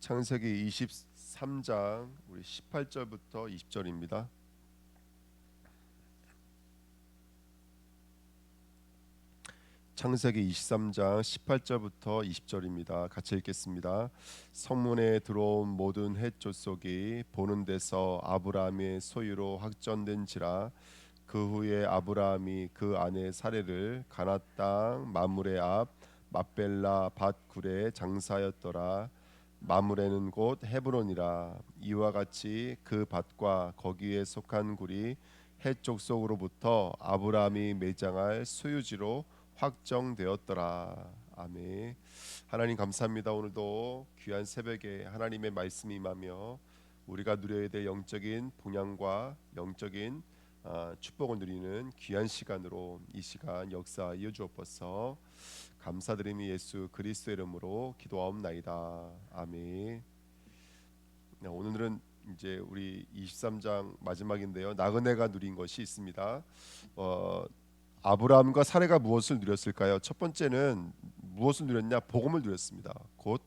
창세기 23장 우리 18절부터 20절입니다. 창세기 23장 18절부터 20절입니다. 같이 읽겠습니다. 성문에 들어온 모든 햇조속이 보는 데서 아브라함의 소유로 확정된지라. 그 후에 아브라함이 그 아내 사레를 가나안 땅 마므레 앞 막벨라 밭 굴에 장사하였더라. 마므레는 곧 헤브론이라. 이와 같이 그 밭과 거기에 속한 굴이 헷 족속으로부터 아브라함이 매장할 소유지로 확정되었더라. 아멘. 하나님 감사합니다. 오늘도 귀한 새벽에 하나님의 말씀이 임하며 우리가 누려야 될 영적인 봉양과 영적인 축복을 누리는 귀한 시간으로 이 시간 역사하여 주옵소서. 감사드리며 예수 그리스도의 이름으로 기도하옵나이다. 아멘. 오늘은 이제 우리 23장 마지막인데요. 나그네가 누린 것이 있습니다. 아브라함과 사레가 무엇을 누렸을까요? 첫 번째는 무엇을 누렸냐? 복음을 누렸습니다. 곧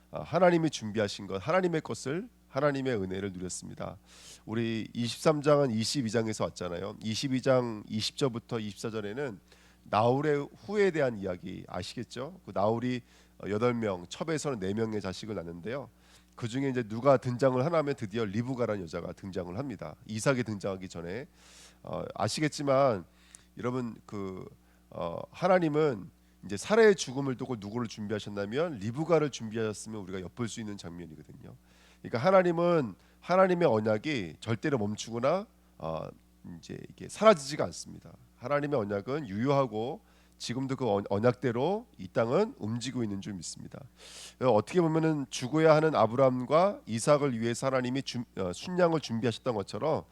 하나님이 준비하신 것, 하나님의 것을, 하나님의 은혜를 누렸습니다. 우리 23장은 22장에서 왔잖아요. 22장 20절부터 24절에는 나홀의 후에 대한 이야기 아시겠죠? 그 나홀이 8명, 첩에서는 4명의 자식을 낳는데요. 그 중에 이제 누가 등장을 하냐면 드디어 리브가라는 여자가 등장을 합니다. 이삭이 등장하기 전에 아시겠지만 여러분 하나님은 이제 사라의 죽음을 두고 누구를 준비하셨냐면 리브가를 준비하셨으면 우리가 엿볼 수 있는 장면이거든요. 그러니까 하나님은 하나님의 언약이 절대로 멈추거나 이제 이게 사라지지가 않습니다. 하나님의 언약은 유효하고 지금도 그 언약대로 이 땅은 움직이고 있는 줄 믿습니다. 어떻게 보면은 죽어야 하는 아브라함과 이삭을 위해서 하나님이 순양을 준비하셨던 것처럼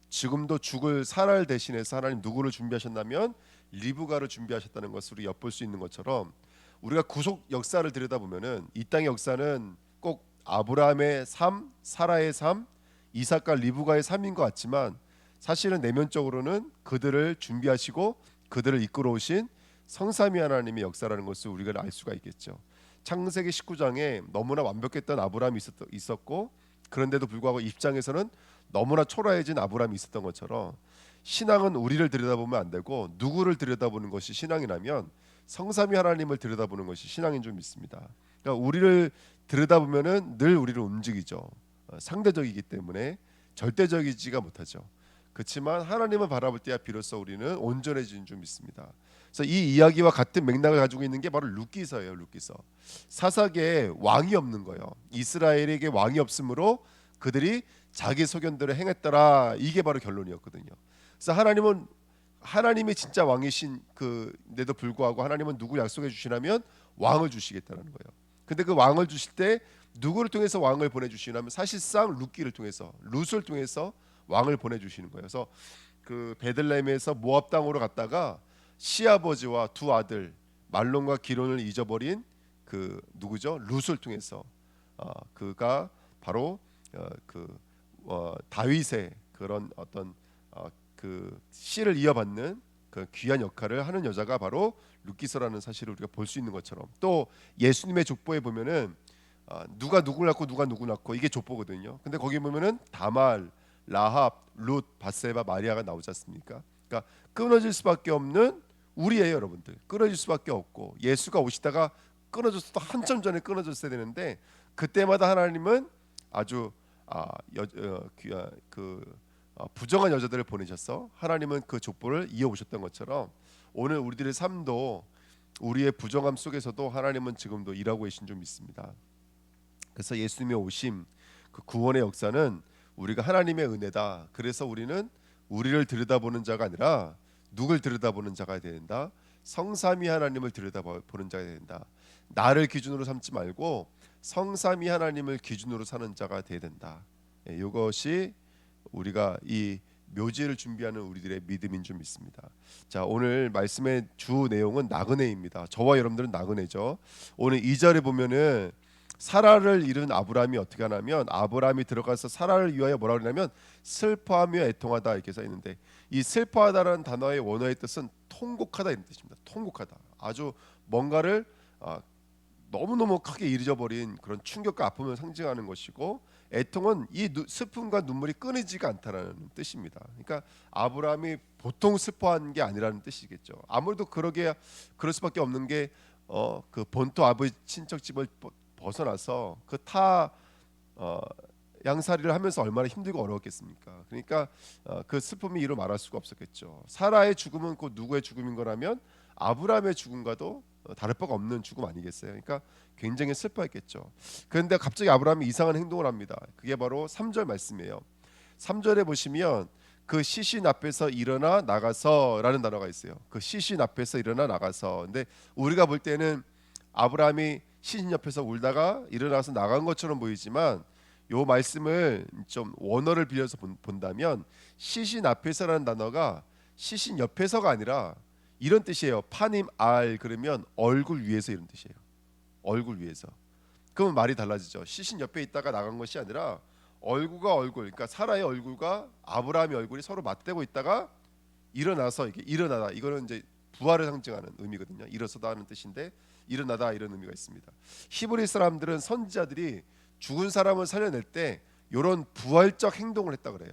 지금도 죽을 사라를 대신해서 하나님 누구를 준비하셨냐면 리브가를 준비하셨다는 것으로 엿볼 수 있는 것처럼 우리가 구속 역사를 들여다보면은 이 땅의 역사는 꼭 아브라함의 삶, 사라의 삶, 이삭과 리브가의 삶인 것 같지만 사실은 내면적으로는 그들을 준비하시고 그들을 이끌어 오신 성삼위 하나님의 역사라는 것을 우리가 알 수가 있겠죠. 창세기 19장에 너무나 완벽했던 아브라함이 있었고 그런데도 불구하고 20장에서는 너무나 초라해진 아브라함이 있었던 것처럼 신앙은 우리를 들여다보면 안 되고 누구를 들여다보는 것이 신앙이라면 성삼위 하나님을 들여다보는 것이 신앙인 줄 믿습니다. 그러니까 우리를 들여다보면은 늘 우리를 움직이죠. 상대적이기 때문에 절대적이지가 못하죠. 그렇지만 하나님을 바라볼 때야 비로소 우리는 온전해지는 줄 믿습니다. 그래서 이 이야기와 같은 맥락을 가지고 있는 게 바로 룻기서예요. 룻기서. 사사계에 왕이 없는 거예요. 이스라엘에게 왕이 없으므로 그들이 자기 소견대로 행했더라. 이게 바로 결론이었거든요. 그래서 하나님은 하나님이 진짜 왕이신 그데도 불구하고 하나님은 누구 약속해 주시냐면 왕을 주시겠다는 거예요. 근데 그 왕을 주실 때 누구를 통해서 왕을 보내주시냐면 사실상 룻기를 통해서 룻을 통해서 왕을 보내주시는 거예요. 그래서 그 베들레헴에서 모압 땅으로 갔다가 시아버지와 두 아들 말론과 기론을 잊어버린 그 누구죠? 룻을 통해서 그가 바로 다윗의 그런 어떤 그 씨를 이어받는 그 귀한 역할을 하는 여자가 바로 룻기서라는 사실을 우리가 볼 수 있는 것처럼 또 예수님의 족보에 보면은 누가 누구를 낳고 누가 누구 낳고 이게 족보거든요. 근데 거기 보면은 다말, 라합, 룻, 밧세바, 마리아가 나오지 않습니까? 그러니까 끊어질 수밖에 없는 우리예요, 여러분들. 끊어질 수밖에 없고 예수가 오시다가 끊어졌어도 한참 전에 끊어졌어야 되는데 그때마다 하나님은 아주 부정한 여자들을 보내셔서 하나님은 그 족보를 이어오셨던 것처럼 오늘 우리들의 삶도 우리의 부정함 속에서도 하나님은 지금도 일하고 계신 줄 믿습니다. 그래서 예수님의 오심, 그 구원의 역사는 우리가 하나님의 은혜다. 그래서 우리는 우리를 들여다보는 자가 아니라 누굴 들여다보는 자가 되어야 된다. 성삼위 하나님을 들여다보는 자가 되어야 된다. 나를 기준으로 삼지 말고 성삼위 하나님을 기준으로 사는 자가 되어야 된다. 이것이 우리가 이 묘지를 준비하는 우리들의 믿음인 줄 믿습니다. 자, 오늘 말씀의 주 내용은 나그네입니다. 저와 여러분들은 나그네죠. 오늘 2절에 보면은 사라를 잃은 아브라함이 어떻게 하냐면 아브라함이 들어가서 사라를 위하여 뭐라 그러냐면 슬퍼하며 애통하다 이렇게 써 있는데 이 슬퍼하다라는 단어의 원어의 뜻은 통곡하다 이런 뜻입니다. 통곡하다. 아주 뭔가를 너무너무 크게 잊어버린 그런 충격과 아픔을 상징하는 것이고, 애통은 이 슬픔과 눈물이 끊이지가 않다라는 뜻입니다. 그러니까 아브라함이 보통 슬퍼한 게 아니라는 뜻이겠죠. 아무래도 그럴 수밖에 없는 게 그 본토 아버지 친척 집을 벗어나서 그타 양살이를 하면서 얼마나 힘들고 어려웠겠습니까? 그러니까 그 슬픔이 이루 말할 수가 없었겠죠. 사라의 죽음은 곧 누구의 죽음인 거라면 아브라함의 죽음과도 다를 바가 없는 죽음 아니겠어요? 그러니까 굉장히 슬퍼했겠죠. 그런데 갑자기 아브라함이 이상한 행동을 합니다. 그게 바로 3절 말씀이에요. 3절에 보시면 그 시신 앞에서 일어나 나가서라는 단어가 있어요. 그 시신 앞에서 일어나 나가서. 근데 우리가 볼 때는 아브라함이 시신 옆에서 울다가 일어나서 나간 것처럼 보이지만, 요 말씀을 좀 원어를 빌려서 본다면 시신 앞에서라는 단어가 시신 옆에서가 아니라 이런 뜻이에요. 파님 알 그러면 얼굴 위에서, 이런 뜻이에요. 얼굴 위에서. 그러면 말이 달라지죠. 시신 옆에 있다가 나간 것이 아니라 얼굴과 얼굴, 그러니까 사라의 얼굴과 아브라함의 얼굴이 서로 맞대고 있다가 일어나서, 이게 일어나다, 이거는 이제 부활을 상징하는 의미거든요. 일어서다 하는 뜻인데 일어나다 이런 의미가 있습니다. 히브리 사람들은 선지자들이 죽은 사람을 살려낼 때 이런 부활적 행동을 했다 그래요.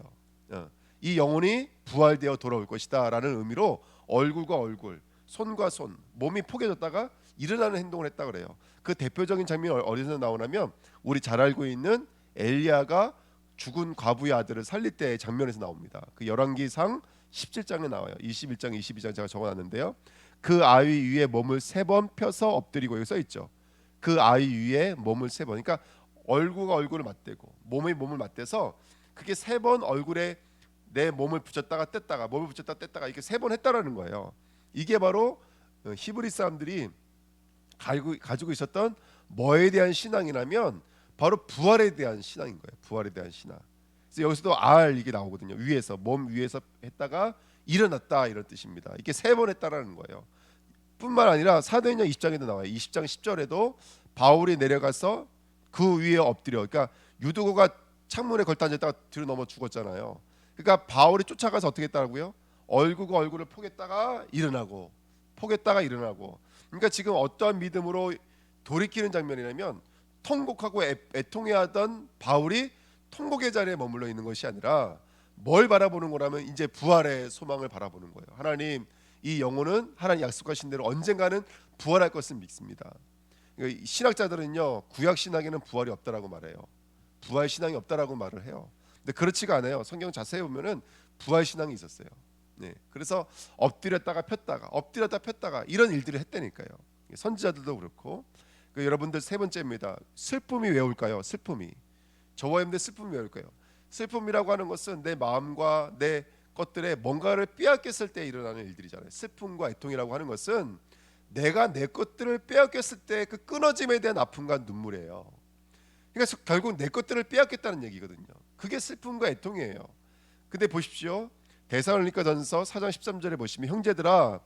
이 영혼이 부활되어 돌아올 것이다라는 의미로 얼굴과 얼굴, 손과 손, 몸이 포개졌다가 일어나는 행동을 했다 그래요. 그 대표적인 장면이 어디서 나오냐면 우리 잘 알고 있는 엘리야가 죽은 과부의 아들을 살릴 때의 장면에서 나옵니다. 그 열왕기상 17장에 나와요. 21장, 22장 제가 적어놨는데요. 그 아이 위에 몸을 3번 펴서 엎드리고, 여기 써 있죠. 그 아이 위에 몸을 3번. 그러니까 얼굴과 얼굴을 맞대고 몸이 몸을 맞대서 그게 3번 얼굴에 내 몸을 붙였다가 뗐다가 몸을 붙였다가 뗐다가 이게 3번 했다라는 거예요. 이게 바로 히브리 사람들이 가지고 있었던 뭐에 대한 신앙이냐면 바로 부활에 대한 신앙인 거예요. 부활에 대한 신앙. 그래서 여기서도 알 이게 나오거든요. 위에서, 몸 위에서 했다가 일어났다 이런 뜻입니다. 이게 3번 했다라는 거예요. 뿐만 아니라 사도행전 20장에도 나와요. 20장 10절에도 바울이 내려가서 그 위에 엎드려. 그러니까 유두고가 창문에 걸터 앉았다가 뒤로 넘어 죽었잖아요. 그러니까 바울이 쫓아가서 어떻게 했다고요? 얼굴과 얼굴을 포겠다가 일어나고, 포겠다가 일어나고. 그러니까 지금 어떠한 믿음으로 돌이키는 장면이냐면 통곡하고 애통해하던 바울이 통곡의 자리에 머물러 있는 것이 아니라 뭘 바라보는 거라면 이제 부활의 소망을 바라보는 거예요. 하나님, 이 영혼은 하나님 약속하신 대로 언젠가는 부활할 것을 믿습니다. 신학자들은요, 구약 신학에는 부활이 없다라고 말해요. 부활 신앙이 없다라고 말을 해요. 근데 그렇지가 않아요. 성경 자세히 보면은 부활 신앙이 있었어요. 네, 그래서 엎드렸다가 폈다가 엎드렸다 폈다가 이런 일들을 했다니까요. 선지자들도 그렇고. 여러분들 세 번째입니다. 슬픔이 왜 올까요? 슬픔이, 저와 여러분들 슬픔이 왜 올까요? 슬픔이라고 하는 것은 내 마음과 내 것들에 뭔가를 빼앗겼을 때 일어나는 일들이잖아요. 슬픔과 애통이라고 하는 것은 내가 내 것들을 빼앗겼을 때 그 끊어짐에 대한 아픔과 눈물이에요. 그러니까 결국 내 것들을 빼앗겼다는 얘기거든요. 그게 슬픔과 애통이에요. 근데 보십시오. 데살로니가전서 4장 13절에 보시면 형제들아,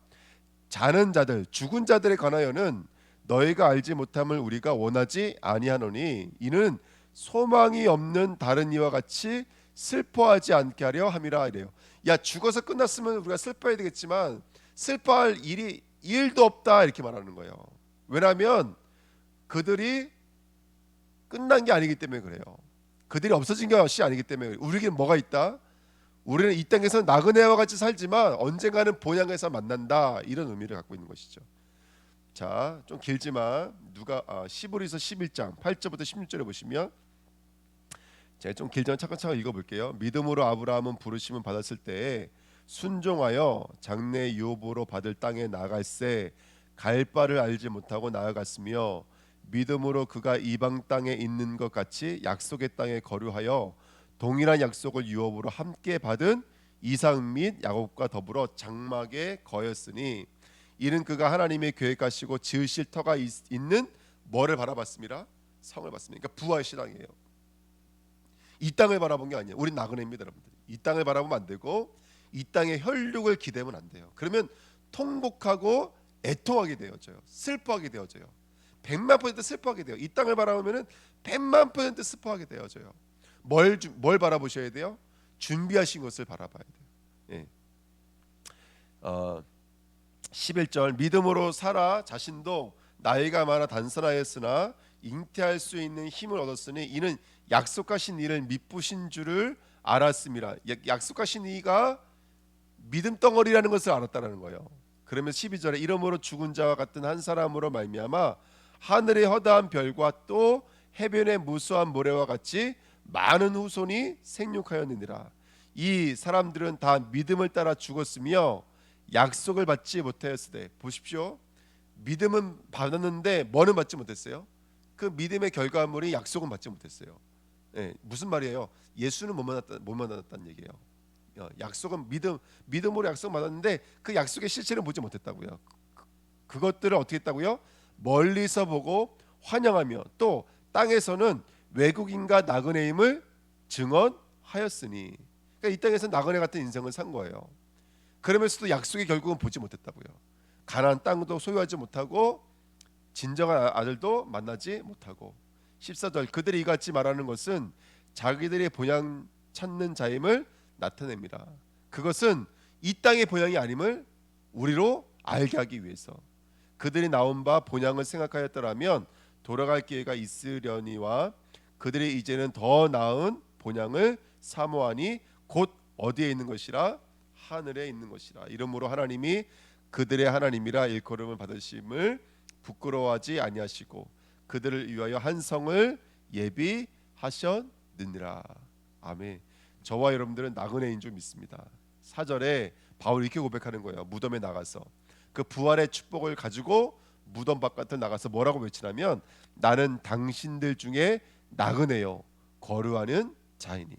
자는 자들, 죽은 자들에 관하여는 너희가 알지 못함을 우리가 원하지 아니하노니 이는 소망이 없는 다른 이와 같이 슬퍼하지 않게 하려 함이라 이래요. 야, 죽어서 끝났으면 우리가 슬퍼해야 되겠지만 슬퍼할 일도 없다 이렇게 말하는 거예요. 왜냐하면 그들이 끝난 게 아니기 때문에 그래요. 그들이 없어진 것이 아니기 때문에. 우리에게 뭐가 있다? 우리는 이 땅에서 나그네와 같이 살지만 언젠가는 본향에서 만난다, 이런 의미를 갖고 있는 것이죠. 자, 좀 길지만 시브리서 11장 8절부터 16절에 보시면, 제가 좀 길지만 차근차근 읽어볼게요. 믿음으로 아브라함은 부르심을 받았을 때에 순종하여 장래 유업으로 받을 땅에 나아갈새 갈 바를 알지 못하고 나아갔으며, 믿음으로 그가 이방 땅에 있는 것 같이 약속의 땅에 거류하여 동일한 약속을 유업으로 함께 받은 이삭 및 야곱과 더불어 장막에 거였으니 이는 그가 하나님의 계획하시고 지으실 터가 있는 뭐를 바라봤습니다? 성을 봤습니다. 그러니까 부활 신앙이에요. 이 땅을 바라본 게 아니에요. 우린 나그네입니다, 여러분들. 이 땅을 바라보면 안 되고 이 땅의 혈육을 기대면 안 돼요. 그러면 통곡하고 애통하게 되어져요. 슬퍼하게 되어져요. 100만% 슬퍼하게 돼요. 이 땅을 바라보면은 100만% 슬퍼하게 되어져요. 뭘 바라보셔야 돼요? 준비하신 것을 바라봐야 돼요. 예. 11절 믿음으로 사라 자신도 나이가 많아 단선하였으나 잉태할 수 있는 힘을 얻었으니 이는 약속하신 이를 미쁘신 줄을 알았습니다. 약속하신 이가 믿음 덩어리라는 것을 알았다는 거예요. 그러면 12절에 이러므로 죽은 자와 같은 한 사람으로 말미암아 하늘의 허다한 별과 또 해변의 무수한 모래와 같이 많은 후손이 생육하였느니라. 이 사람들은 다 믿음을 따라 죽었으며 약속을 받지 못하였으되, 보십시오. 믿음은 받았는데 뭐는 받지 못했어요? 그 믿음의 결과물이 약속은 받지 못했어요. 예, 무슨 말이에요? 예수는 못 만났다는 얘기예요. 약속은 믿음으로 약속 받았는데 그 약속의 실체를 보지 못했다고요. 그것들을 어떻게 했다고요? 멀리서 보고 환영하며 또 땅에서는 외국인과 나그네임을 증언하였으니, 그러니까 이 땅에서 나그네 같은 인생을 산 거예요. 그러면서도 약속의 결국은 보지 못했다고요. 가나안 땅도 소유하지 못하고 진정한 아들도 만나지 못하고. 14절 그들이 이같이 말하는 것은 자기들의 본향 찾는 자임을 나타냅니다. 그것은 이 땅의 본향이 아님을 우리로 알게 하기 위해서. 그들이 나온 바 본향을 생각하였더라면 돌아갈 기회가 있으려니와 그들이 이제는 더 나은 본향을 사모하니 곧 어디에 있는 것이라? 하늘에 있는 것이라. 이러므로 하나님이 그들의 하나님이라 일컬음을 받으심을 부끄러워하지 아니하시고 그들을 위하여 한 성을 예비하셨느니라. 아멘. 저와 여러분들은 나그네인 줄 믿습니다. 4절에 바울이 이렇게 고백하는 거예요. 무덤에 나가서 그 부활의 축복을 가지고 무덤 바깥을 나가서 뭐라고 외치냐면 나는 당신들 중에 나그네요 거류하는 자이니.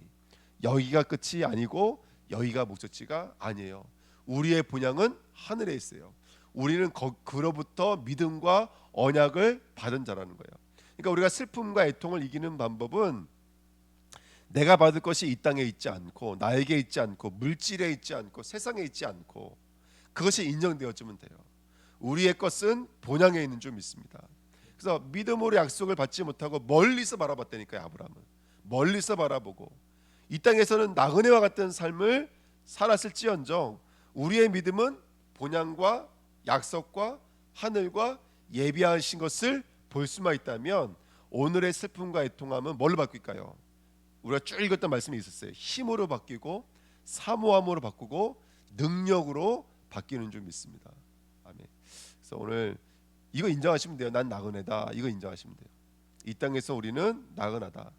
여기가 끝이 아니고 여기가 목적지가 아니에요. 우리의 본향은 하늘에 있어요. 우리는 그로부터 믿음과 언약을 받은 자라는 거예요. 그러니까 우리가 슬픔과 애통을 이기는 방법은 내가 받을 것이 이 땅에 있지 않고 나에게 있지 않고 물질에 있지 않고 세상에 있지 않고 그것이 인정되어지면 돼요. 우리의 것은 본향에 있는 줄 믿습니다. 그래서 믿음으로 약속을 받지 못하고 멀리서 바라봤다니까요. 아브라함은 멀리서 바라보고 이 땅에서는 나그네와 같은 삶을 살았을지언정 우리의 믿음은 본향과 약속과 하늘과 예비하신 것을 볼 수만 있다면 오늘의 슬픔과 애통함은 뭘로 바뀔까요? 우리가 쭉 읽었던 말씀이 있었어요. 힘으로 바뀌고 사모함으로 바꾸고 능력으로 바뀌는 줄 믿습니다. 아멘. 그래서 오늘 이거 인정하시면 돼요. 난 나그네다. 이거 인정하시면 돼요. 이 땅에서 우리는 나그네다.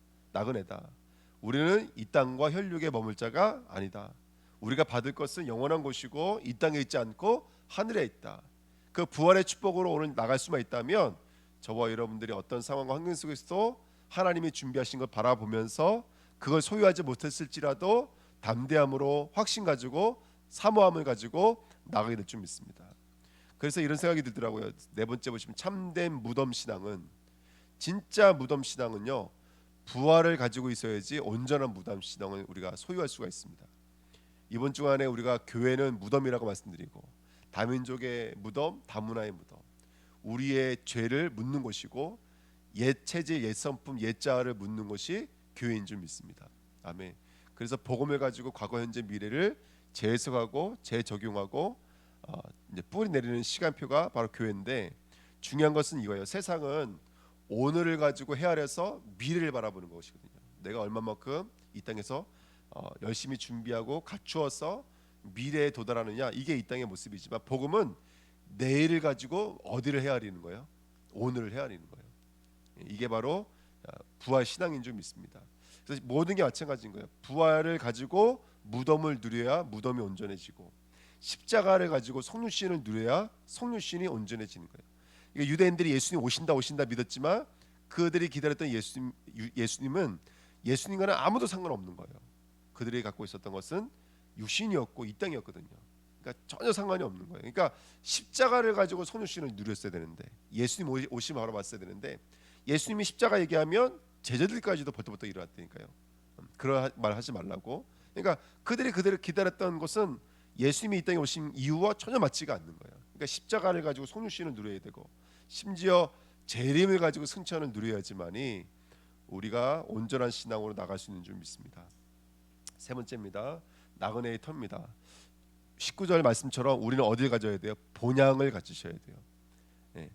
우리는 이 땅과 혈육에 머물 자가 아니다. 우리가 받을 것은 영원한 곳이고 이 땅에 있지 않고 하늘에 있다. 그 부활의 축복으로 오늘 나갈 수만 있다면 저와 여러분들이 어떤 상황과 환경 속에서도 하나님이 준비하신 걸 바라보면서 그걸 소유하지 못했을지라도 담대함으로 확신 가지고 사모함을 가지고 나가게 될 줄 믿습니다. 그래서 이런 생각이 들더라고요. 네 번째 보시면 참된 무덤 신앙은, 진짜 무덤 신앙은요 부활을 가지고 있어야지 온전한 무덤 신앙을 우리가 소유할 수가 있습니다. 이번 주간에 우리가 교회는 무덤이라고 말씀드리고 다민족의 무덤, 다문화의 무덤, 우리의 죄를 묻는 곳이고 옛 체질, 옛 성품, 옛 자아를 묻는 것이 교회인 줄 믿습니다. 아멘. 그래서 복음을 가지고 과거, 현재, 미래를 재해석하고 재적용하고 이제 뿌리 내리는 시간표가 바로 교회인데 중요한 것은 이거예요. 세상은 오늘을 가지고 헤아려서 미래를 바라보는 것이거든요. 내가 얼마만큼 이 땅에서 열심히 준비하고 갖추어서 미래에 도달하느냐, 이게 이 땅의 모습이지만 복음은 내일을 가지고 어디를 헤아리는 거예요? 오늘을 헤아리는 거예요. 이게 바로 부활 신앙인 줄 믿습니다. 그래서 모든 게 마찬가지인 거예요. 부활을 가지고 무덤을 누려야 무덤이 온전해지고 십자가를 가지고 성육신을 누려야 성육신이 온전해지는 거예요. 그러니까 유대인들이 예수님 오신다 믿었지만 그들이 기다렸던 예수님은 예수님과는 아무도 상관없는 거예요. 그들이 갖고 있었던 것은 육신이었고 이 땅이었거든요. 그러니까 전혀 상관이 없는 거예요. 그러니까 십자가를 가지고 성육신을 누렸어야 되는데 예수님 오시면 바로 봤어야 되는데 예수님이 십자가 얘기하면 제자들까지도 벌떡벌떡 일어났다니까요. 그런 말 하지 말라고. 그러니까 그들이 기다렸던 것은 예수님이 이 땅에 오신 이유와 전혀 맞지가 않는 거예요. 그러니까 십자가를 가지고 성육신을 누려야 되고 심지어 재림을 가지고 승천을 누려야지만이 우리가 온전한 신앙으로 나갈 수 있는 줄 믿습니다. 세 번째입니다. 나그네의 터입니다. 19절 말씀처럼 우리는 어디를 가져야 돼요? 본향을 가지셔야 돼요. 예.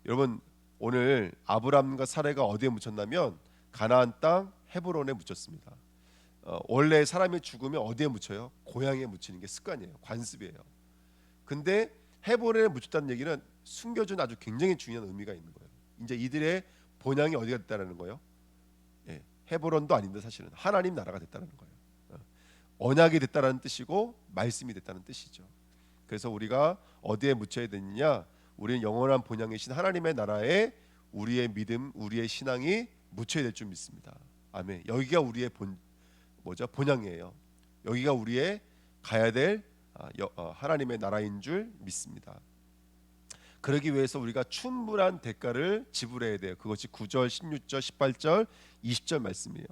여러분 오늘 아브람과 사레가 어디에 묻혔냐면 가나안 땅 헤브론에 묻혔습니다. 원래 사람이 죽으면 어디에 묻혀요? 고향에 묻히는 게 습관이에요. 관습이에요. 근데 헤브론에 묻혔다는 얘기는 숨겨준 아주 굉장히 중요한 의미가 있는 거예요. 이제 이들의 본향이 어디가 됐다는 거예요? 예, 헤브론도 아닌데 사실은 하나님 나라가 됐다는 거예요. 언약이 됐다는 뜻이고 말씀이 됐다는 뜻이죠. 그래서 우리가 어디에 묻혀야 되느냐? 우리는 영원한 본향이신 하나님의 나라에 우리의 믿음, 우리의 신앙이 묻혀야 될 줄 믿습니다. 아멘. 여기가 우리의 본향이에요. 여기가 우리의 가야 될 하나님의 나라인 줄 믿습니다. 그러기 위해서 우리가 충분한 대가를 지불해야 돼요. 그것이 9절, 16절, 18절, 20절 말씀이에요.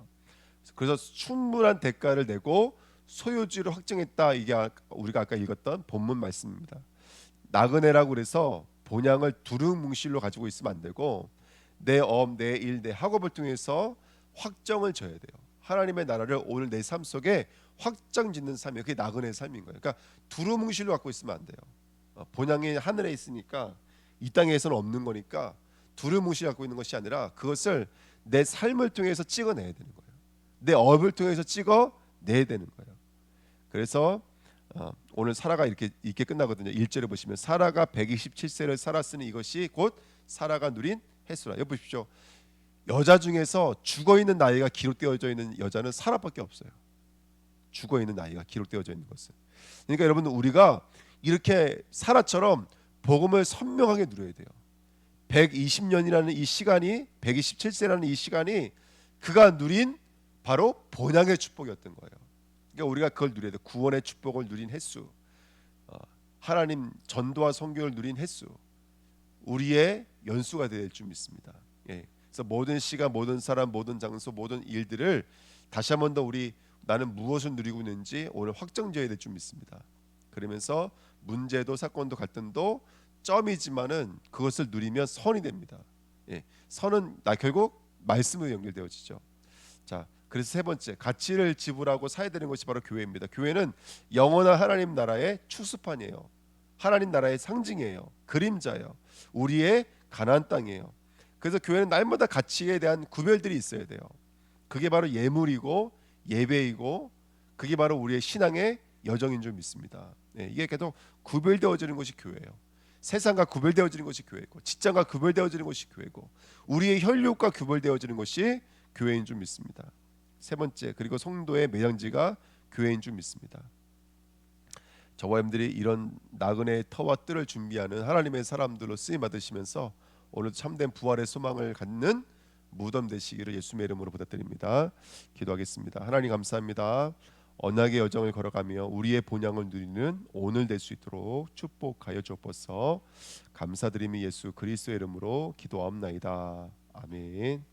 그래서 충분한 대가를 내고 소유주를 확정했다. 이게 우리가 아까 읽었던 본문 말씀입니다. 나그네라고 그래서 본향을 두루뭉실로 가지고 있으면 안 되고 내 내 일, 내 학업을 통해서 확정을 져야 돼요. 하나님의 나라를 오늘 내 삶 속에 확정 짓는 삶이에요. 그게 나그네의 삶인 거예요. 그러니까 두루뭉실로 갖고 있으면 안 돼요. 본향이 하늘에 있으니까 이 땅에서는 없는 거니까 두루뭉실 갖고 있는 것이 아니라 그것을 내 삶을 통해서 찍어내야 되는 거예요. 내 업을 통해서 찍어내야 되는 거예요. 그래서 오늘 사라가 이렇게 끝나거든요. 1절에 보시면 사라가 127세를 살았으니 이것이 곧 사라가 누린 횟수라. 여기 보십시오. 여자 중에서 죽어있는 나이가 기록되어져 있는 여자는 사라밖에 없어요. 죽어있는 나이가 기록되어져 있는 것은. 그러니까 여러분 우리가 이렇게 사라처럼 복음을 선명하게 누려야 돼요. 120년이라는 이 시간이 127세라는 이 시간이 그가 누린 바로 본향의 축복이었던 거예요. 그러니까 우리가 그걸 누려야 돼. 구원의 축복을 누린 횟수, 하나님 전도와 선교를 누린 횟수, 우리의 연수가 될 줄 믿습니다. 예. 그래서 모든 시간, 모든 사람, 모든 장소, 모든 일들을 다시 한 번 더 나는 무엇을 누리고 있는지 오늘 확정지어야 될 줄 믿습니다. 그러면서 문제도 사건도 갈등도 점이지만은 그것을 누리면 선이 됩니다. 예. 선은 결국 말씀으로 연결되어지죠. 자. 그래서 세 번째, 가치를 지불하고 사야 되는 것이 바로 교회입니다. 교회는 영원한 하나님 나라의 추수판이에요. 하나님 나라의 상징이에요. 그림자예요. 우리의 가나안 땅이에요. 그래서 교회는 날마다 가치에 대한 구별들이 있어야 돼요. 그게 바로 예물이고 예배이고 그게 바로 우리의 신앙의 여정인 줄 믿습니다. 네, 이게 계속 구별되어지는 것이 교회예요. 세상과 구별되어지는 것이 교회고 직장과 구별되어지는 것이 교회고 우리의 혈육과 구별되어지는 것이 교회인 줄 믿습니다. 세 번째, 그리고 성도의 매장지가 교회인 줄 믿습니다. 저와 여러분들이 이런 나그네의 터와 뜰을 준비하는 하나님의 사람들로 쓰임 받으시면서 오늘 참된 부활의 소망을 갖는 무덤 되시기를 예수님의 이름으로 부탁드립니다. 기도하겠습니다. 하나님 감사합니다. 언약의 여정을 걸어가며 우리의 본향을 누리는 오늘 될 수 있도록 축복하여 주옵소서. 감사드리며 예수 그리스도의 이름으로 기도하옵나이다. 아멘.